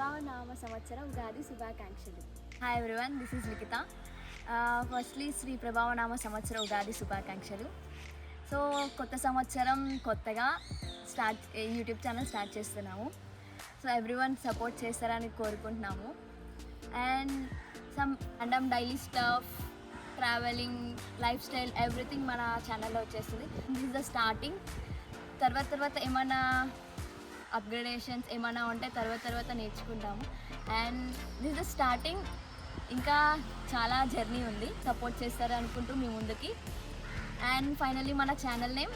ప్రభావనామ సంవత్సరం ఉగాది శుభాకాంక్షలు. Hi everyone, this is Likhitha. Firstly శ్రీ ప్రభావనామ సంవత్సర ఉగాది శుభాకాంక్షలు. సో కొత్త సంవత్సరం కొత్తగా యూట్యూబ్ ఛానల్ స్టార్ట్ చేస్తున్నాము. సో ఎవ్రీవన్ సపోర్ట్ చేస్తారని కోరుకుంటున్నాము. And some random daily stuff, travelling, lifestyle, everything మన ఛానల్లో వచ్చేస్తుంది. This is the starting. తర్వాత ఏమైనా అప్గ్రేడేషన్స్ ఏమైనా ఉంటే తర్వాత నేర్చుకుంటాము. And this the starting. ఇంకా చాలా జర్నీ ఉంది, సపోర్ట్ చేస్తారు అనుకుంటూ మీ ముందుకి. అండ్ ఫైనల్లీ మన channel name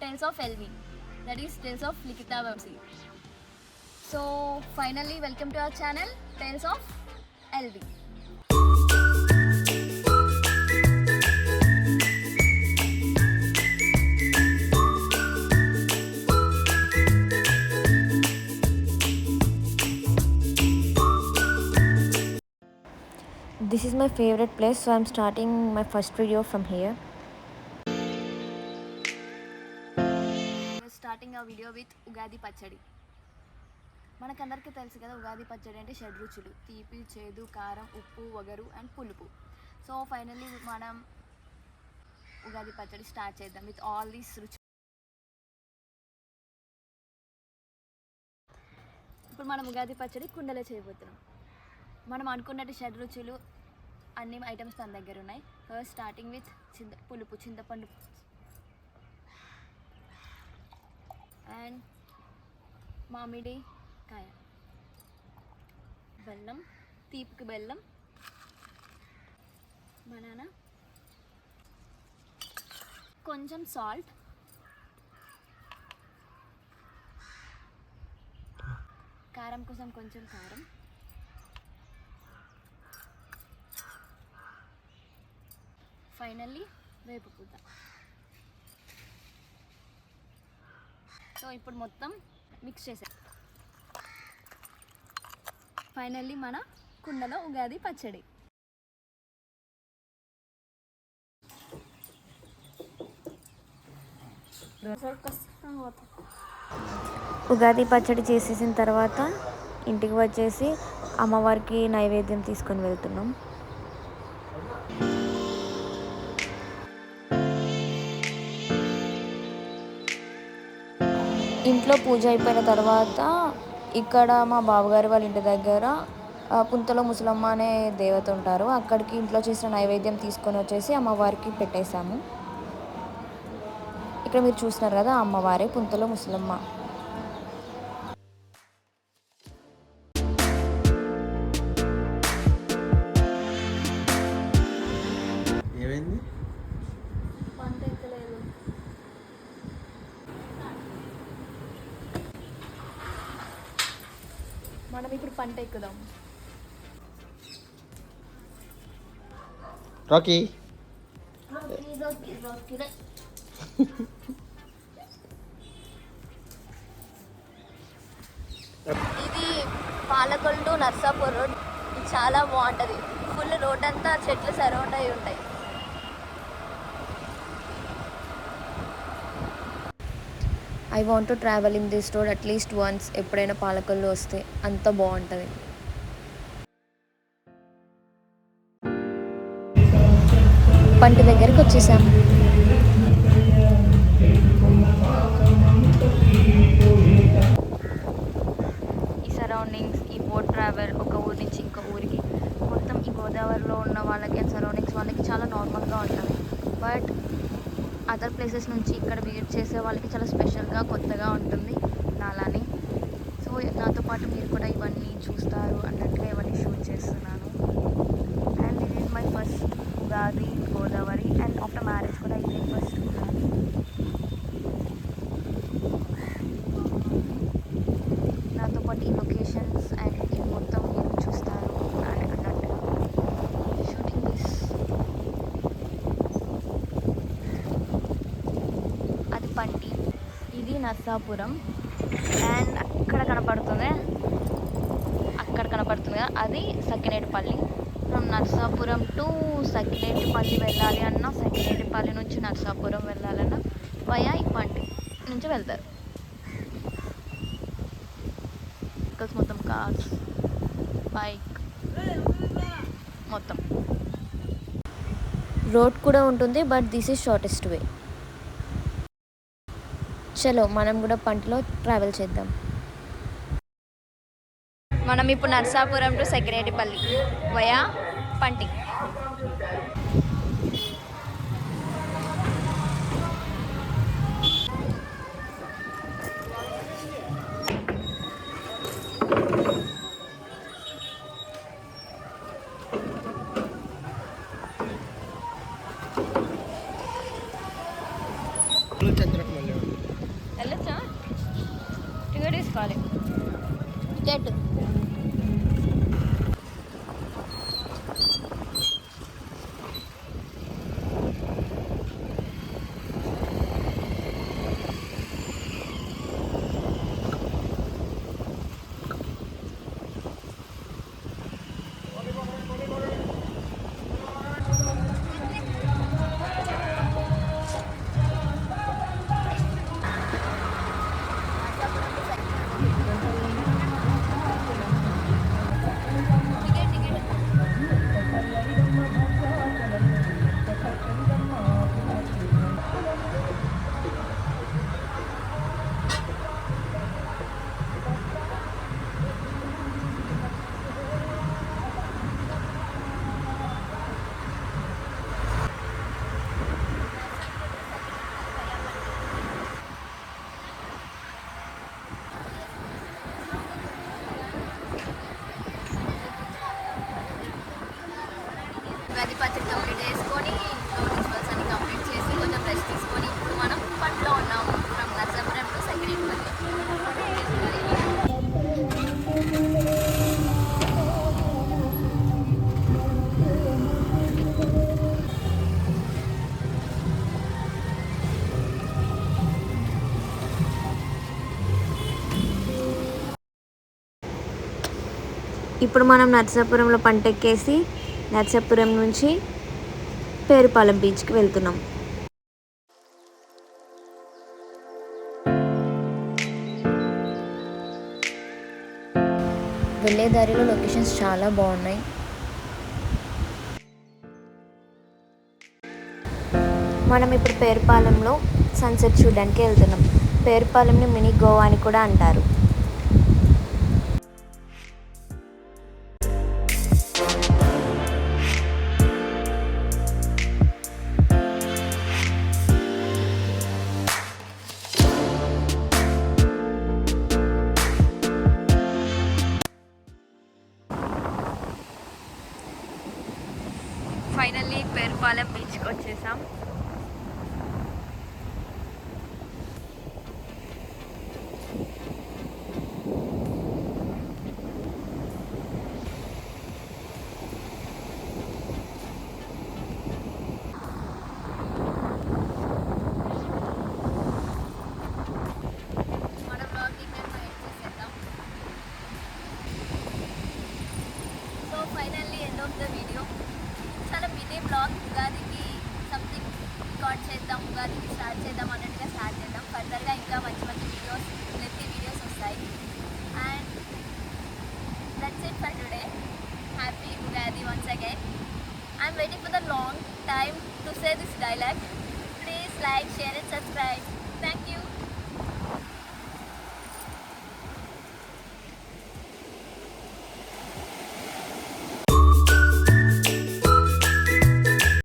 tells of LV, that is tells of Likhita Vamshi. So finally welcome to our channel tells of LV. This is my favorite place, so I'm starting my first video from here. Starting ఆ video with Ugadi పచ్చడి. మనకందరికీ తెలుసు కదా, ఉగాది పచ్చడి అంటే షడ్రుచులు: తీపి, చేదు, కారం, ఉప్పు, వగరు అండ్ పులుపు. సో ఫైనల్లీ మనం ఉగాది పచ్చడి స్టార్ట్ చేద్దాం విత్ ఆల్ దీస్ రుచులు. ఇప్పుడు మనం ఉగాది పచ్చడి కుండలో చేయబోతున్నాం. మనం అనుకున్నట్టు షడ్రుచులు అన్ని ఐటమ్స్ తన దగ్గర ఉన్నాయి. ఫస్ట్ స్టార్టింగ్ విత్ పులుపు, చింతపండు అండ్ మామిడి కాయ, బెల్లం, తీపికి బెల్లం, బనానా, కొంచెం సాల్ట్, కారం కోసం కొంచెం కారం, ఫైనల్లీ వేప పూత. సో ఇప్పుడు మొత్తం మిక్స్ చేసాం. ఫైనల్లీ మన కుండలో ఉగాది పచ్చడి. ఉగాది పచ్చడి చేసేసిన తర్వాత ఇంటికి వచ్చేసి అమ్మవారికి నైవేద్యం తీసుకొని వెళ్తున్నాం. ఇంట్లో పూజ అయిపోయిన తర్వాత ఇక్కడ మా బావగారి వాళ్ళ ఇంటి దగ్గర పుంతలో ముసలమ్మ అనే దేవత ఉంటారు. అక్కడికి ఇంట్లో చేసిన నైవేద్యం తీసుకొని వచ్చేసి అమ్మవారికి పెట్టేశాము. ఇక్కడ మీరు చూస్తున్నారు కదా, అమ్మవారే పుంతలో ముసలమ్మ. మనం ఇప్పుడు పంట ఎక్కుదాం. రాకీ ఇది పాలకొల్లు టు నర్సాపూర్ రోడ్. ఇది చాలా బాగుంటుంది. ఫుల్ రోడ్ అంతా చెట్లు సరౌండ్ అయి ఉంటాయి. I want to travel in this road at least once. ఎప్పుడైనా పాలకొల్లు వస్తే అంత బాగుంటుంది. పంట దగ్గరికి వచ్చేసాము. ఈ సరౌండింగ్స్, ఈ బోట్ ట్రావెల్ ఒక ఊరి నుంచి ఇంకో ఊరికి, మొత్తం ఈ గోదావరిలో ఉన్న వాళ్ళకి అండ్ సరౌండింగ్స్ వాళ్ళకి చాలా నార్మల్గా ఉంటుంది. బట్ అదర్ ప్లేసెస్ నుంచి ఇక్కడ విజిట్ చేసే వాళ్ళకి చాలా స్పెషల్గా, కొత్తగా ఉంటుంది నాలాని. సో నాతో పాటు మీరు కూడా ఇవన్నీ చూస్తారు అన్నట్టుగా ఇవన్నీ షూట్ చేస్తున్నాను. అండ్ ఇది my first Ugadi Godavari. And after marriage కూడా ఇది ఫస్ట్ ఉగాది. నాతో పాటు ఈ లొకేషన్స్ అండ్ ఇది మొత్తం మీరు చూస్తారు అన్నట్టుగా షూటింగ్ దిస్. అది పంటి, ఇది నర్సాపురం. అండ్ అక్కడ కనపడుతుంది అది సకినేటిపల్లి. ఫ్రమ్ నర్సాపురం టు సకినేటిపల్లి వెళ్ళాలి అన్నా, సకినేటిపల్లి నుంచి నర్సాపురం వెళ్ళాలన్నా వయా ఈ పంటి నుంచి వెళ్తారు. వెహికల్స్ మొత్తం కార్స్, బైక్ మొత్తం. రోడ్ కూడా ఉంటుంది, బట్ దిస్ ఈజ్ షార్టెస్ట్ వే. చలో మనం కూడా పంటలో ట్రావెల్ చేద్దాం. మనం ఇప్పుడు నర్సాపురం టు సెక్రటరీపల్లి వయా పంటి. వెళ్ళొచ్చా? టికెట్ తీసుకోవాలి. టికెట్ ఉగాది పచ్చడి కంప్లీట్ చేసుకొని రిచువల్స్ అన్ని కంప్లీట్ చేసి కొంచెం రెస్ట్ తీసుకొని ఇప్పుడు మనం పంటలో ఉన్నాము. From Narsapuram to Secretarypalli. ఇప్పుడు మనం నర్సాపురంలో పంట ఎక్కేసి నర్సాపురం నుంచి పేరుపాలెం బీచ్కి వెళ్తున్నాం. వెళ్ళే దారిలో లొకేషన్స్ చాలా బాగున్నాయి. మనం ఇప్పుడు పేరుపాలెంలో సన్సెట్ చూడడానికి వెళ్తున్నాం. పేరుపాలెంని మినీ గోవా అని కూడా అంటారు. ఫైనల్లీ పేరుపాలెం బీచ్కి వచ్చేసాం. So finally end of the video. చాలా మినీ బ్లాగ్. ఉగాదికి సంథింగ్ రికార్డ్ చేద్దాం, ఉగాదికి స్టార్ట్ చేద్దాం అన్నట్టుగా స్టార్ట్ చేద్దాం. ఫర్దర్గా ఇంకా మంచి మంచి వీడియోస్, లెంతీ వీడియోస్ వస్తాయి. And that's it for today. Happy Ugadi once again. I'm waiting for the long time to say this dialogue. Please like, share and subscribe.